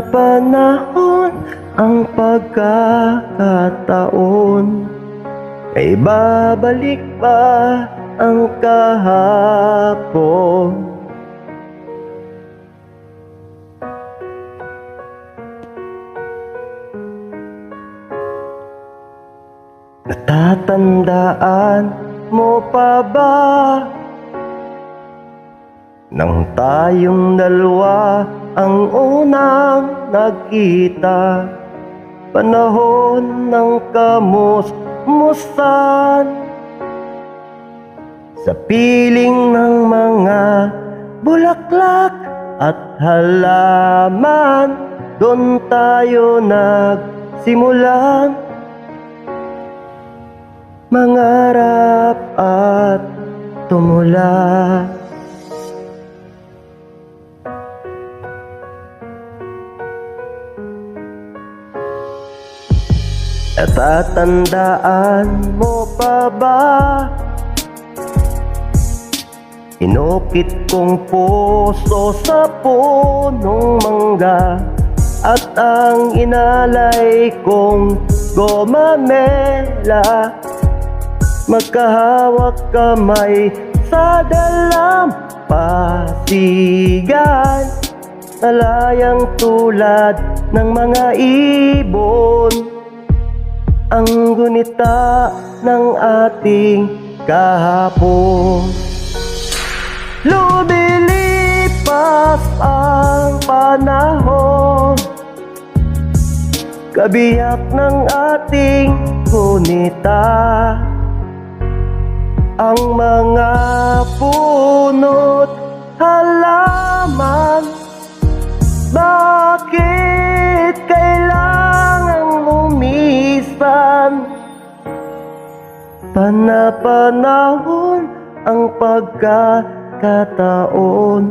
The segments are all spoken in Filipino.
Panapanahon ang pagkakataon, ay babalik ba ang kahapon? Natatandaan mo pa ba nang tayong dalawa ang unang nagkita? Panahon ng kamus-musan, sa piling ng mga bulaklak at halaman, doon tayo nagsimulang mangarap at tumula. Natatandaan mo pa ba inukit kong puso sa punong mangga, at ang inalay kong gomamela, magkahawak kamay sa dalampasigan, malayang tulad ng mga ibon, ang gunita ng ating kahapon. Lumilipas ang panahon, kabiyak ng ating gunita, ang mga puno't halaman. Bakit kailangang lumisan? Panapanahon ang pagkakataon,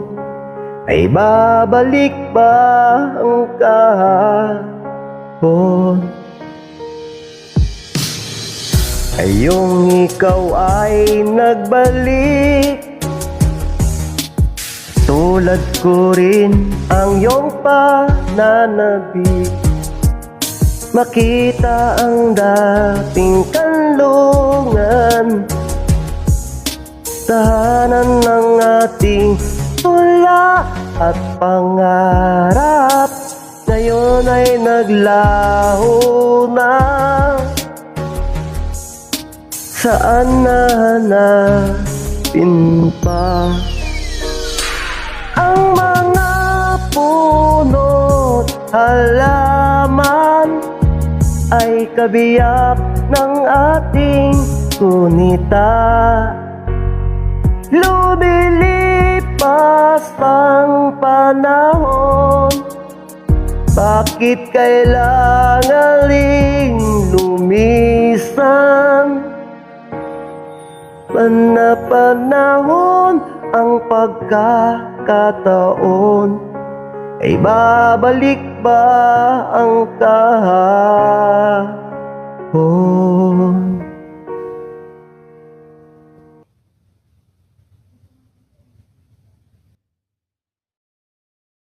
ay babalik ba ang kahapon? Ngayong ikaw ay nagbalik, tulad ko rin ang iyong pananabik, makita ang dating kanlungan, tahanan ng ating tula at pangarap, ngayon ay naglaho na. Saan na hanapin pa ang mga puno't halaman, ay kabiyak ng ating gunita? Lumilipas ang panahon, bakit kailangan lumisan? Panapanahon ang pagkakataon, ay babalik ba ang kahapon?